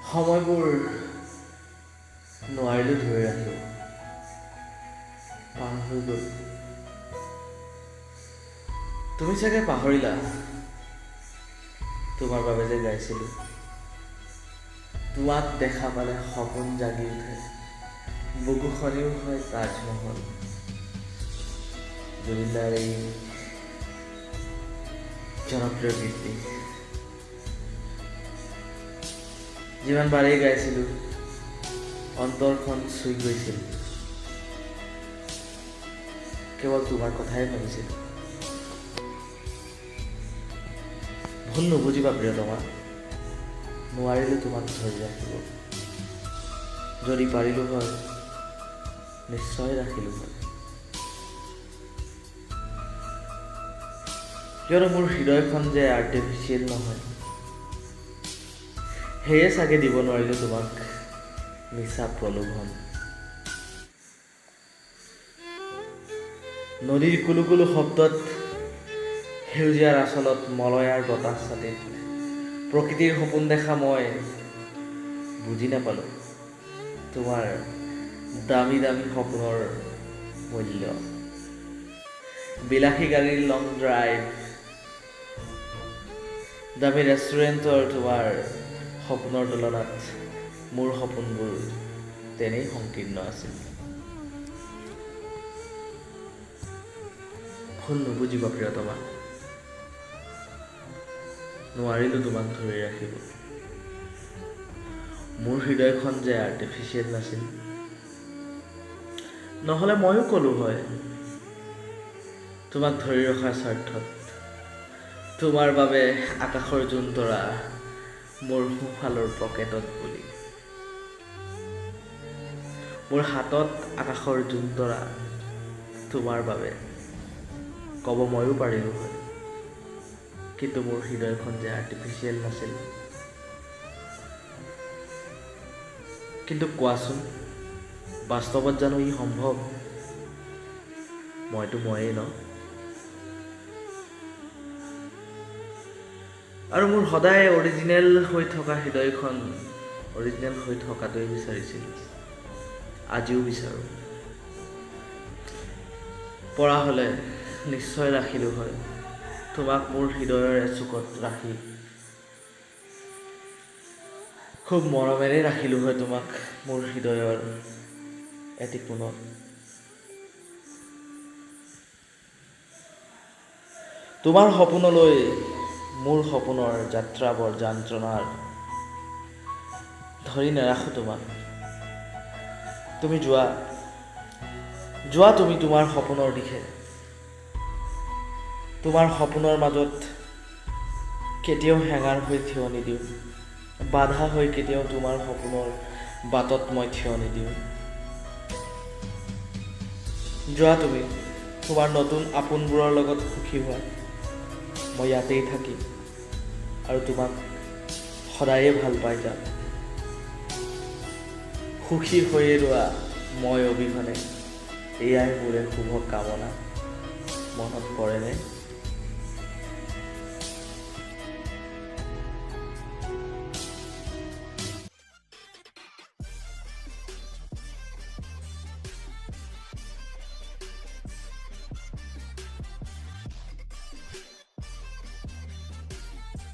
সময়বোৰ নোৱাৰিলোঁ ধৰি ৰাখিব, পাৰ হৈ গ'ল। তুমি চাগে পাহৰিলা তোমাৰ বাবে যে গাইছিলোঁ, তোমাক দেখা পালে সপোন জাগি উঠে, বুকুখনিও হয় তাজমহল। জুবিনদাৰ এই জনপ্ৰিয় গীতটি যিমান বাৰেই গাইছিলোঁ, অন্তৰখন চুই গৈছিল, কেৱল তোমাৰ কথাই ভাবিছিলোঁ। ভুল নুবুজিবা প্ৰিয়তমা, নোৱাৰিলোঁ তোমাক ধৰি ৰাখিব। যদি পাৰিলোঁ হয়, নিশ্চয় ৰাখিলোঁ হয়। কিয়নো মোৰ হৃদয়খন যে আৰ্টিফিচিয়েল নহয়, সেয়ে চাগে দিব নোৱাৰিলোঁ তোমাক মিছা প্ৰলোভন। নদীৰ কুলু কুলু শব্দত, সেউজীয়াৰ আচলত, মলয়াৰ বতাহ ছাতিত প্ৰকৃতিৰ সপোন দেখা মই বুজি নাপালোঁ তোমাৰ দামী দামী সপোনৰ মূল্য। বিলাসী গাড়ীৰ লং ড্ৰাইভ, দামী ৰেষ্টুৰেণ্টৰ তোমাৰ সপোনৰ তুলনাত মোৰ সপোনবোৰ তেনেই সংকীৰ্ণ আছিল। ভুল নুবুজিবা প্ৰিয়তমা, নোৱাৰিলোঁ তোমাক ধৰি ৰাখিব। মোৰ হৃদয়খন যে আৰ্টিফিচিয়েল নাছিল, নহ'লে ময়ো ক'লোঁ হয় তোমাক ধৰি ৰখাৰ স্বাৰ্থত, তোমাৰ বাবে আকাশৰ জোন তৰা মোৰ সোঁফালৰ পকেটত বুলি। মোৰ হাতত আকাশৰ জোন তৰা তোমাৰ বাবে ক'ব ময়ো পাৰিলোঁ হয়, কিন্তু মোৰ হৃদয়খন যে আৰ্টিফিচিয়েল নাছিল। কিন্তু কোৱাচোন, বাস্তৱত জানো ই সম্ভৱ? মইতো ময়েই ন। আৰু মোৰ সদায় অৰিজিনেল হৈ থকা হৃদয়খন অৰিজিনেল হৈ থকাটোৱেই বিচাৰিছিল, আজিও বিচাৰোঁ। পৰা হ'লে নিশ্চয় ৰাখিলোঁ হয় তোমাক মোৰ হৃদয়ৰ এচুকত ৰাখি, খুব মৰমেৰে ৰাখিলোঁ হয় তোমাক মোৰ হৃদয়ৰ এটি কোণত। তোমাৰ সপোনলৈ মোৰ সপোনৰ যাত্ৰা বৰ যন্ত্ৰণাৰ, ধৰি নাৰাখোঁ তোমাক। তুমি যোৱা তুমি তোমাৰ সপোনৰ দিশে। তোমাৰ সপোনৰ মাজত কেতিয়াও হেঙাৰ হৈ থিয় নিদিওঁ, বাধা হৈ কেতিয়াও তোমাৰ সপোনৰ বাটত মই থিয় নিদিওঁ। যোৱা তুমি তোমাৰ নতুন আপোনবোৰৰ লগত সুখী হোৱা, মই ইয়াতেই থাকিম আৰু তোমাক সদায়ে ভাল পাই যাম। সুখী হৈয়ে ৰোৱা মই অবিহনে, এয়াই মোৰে শুভ কামনা। মনত পৰেনে?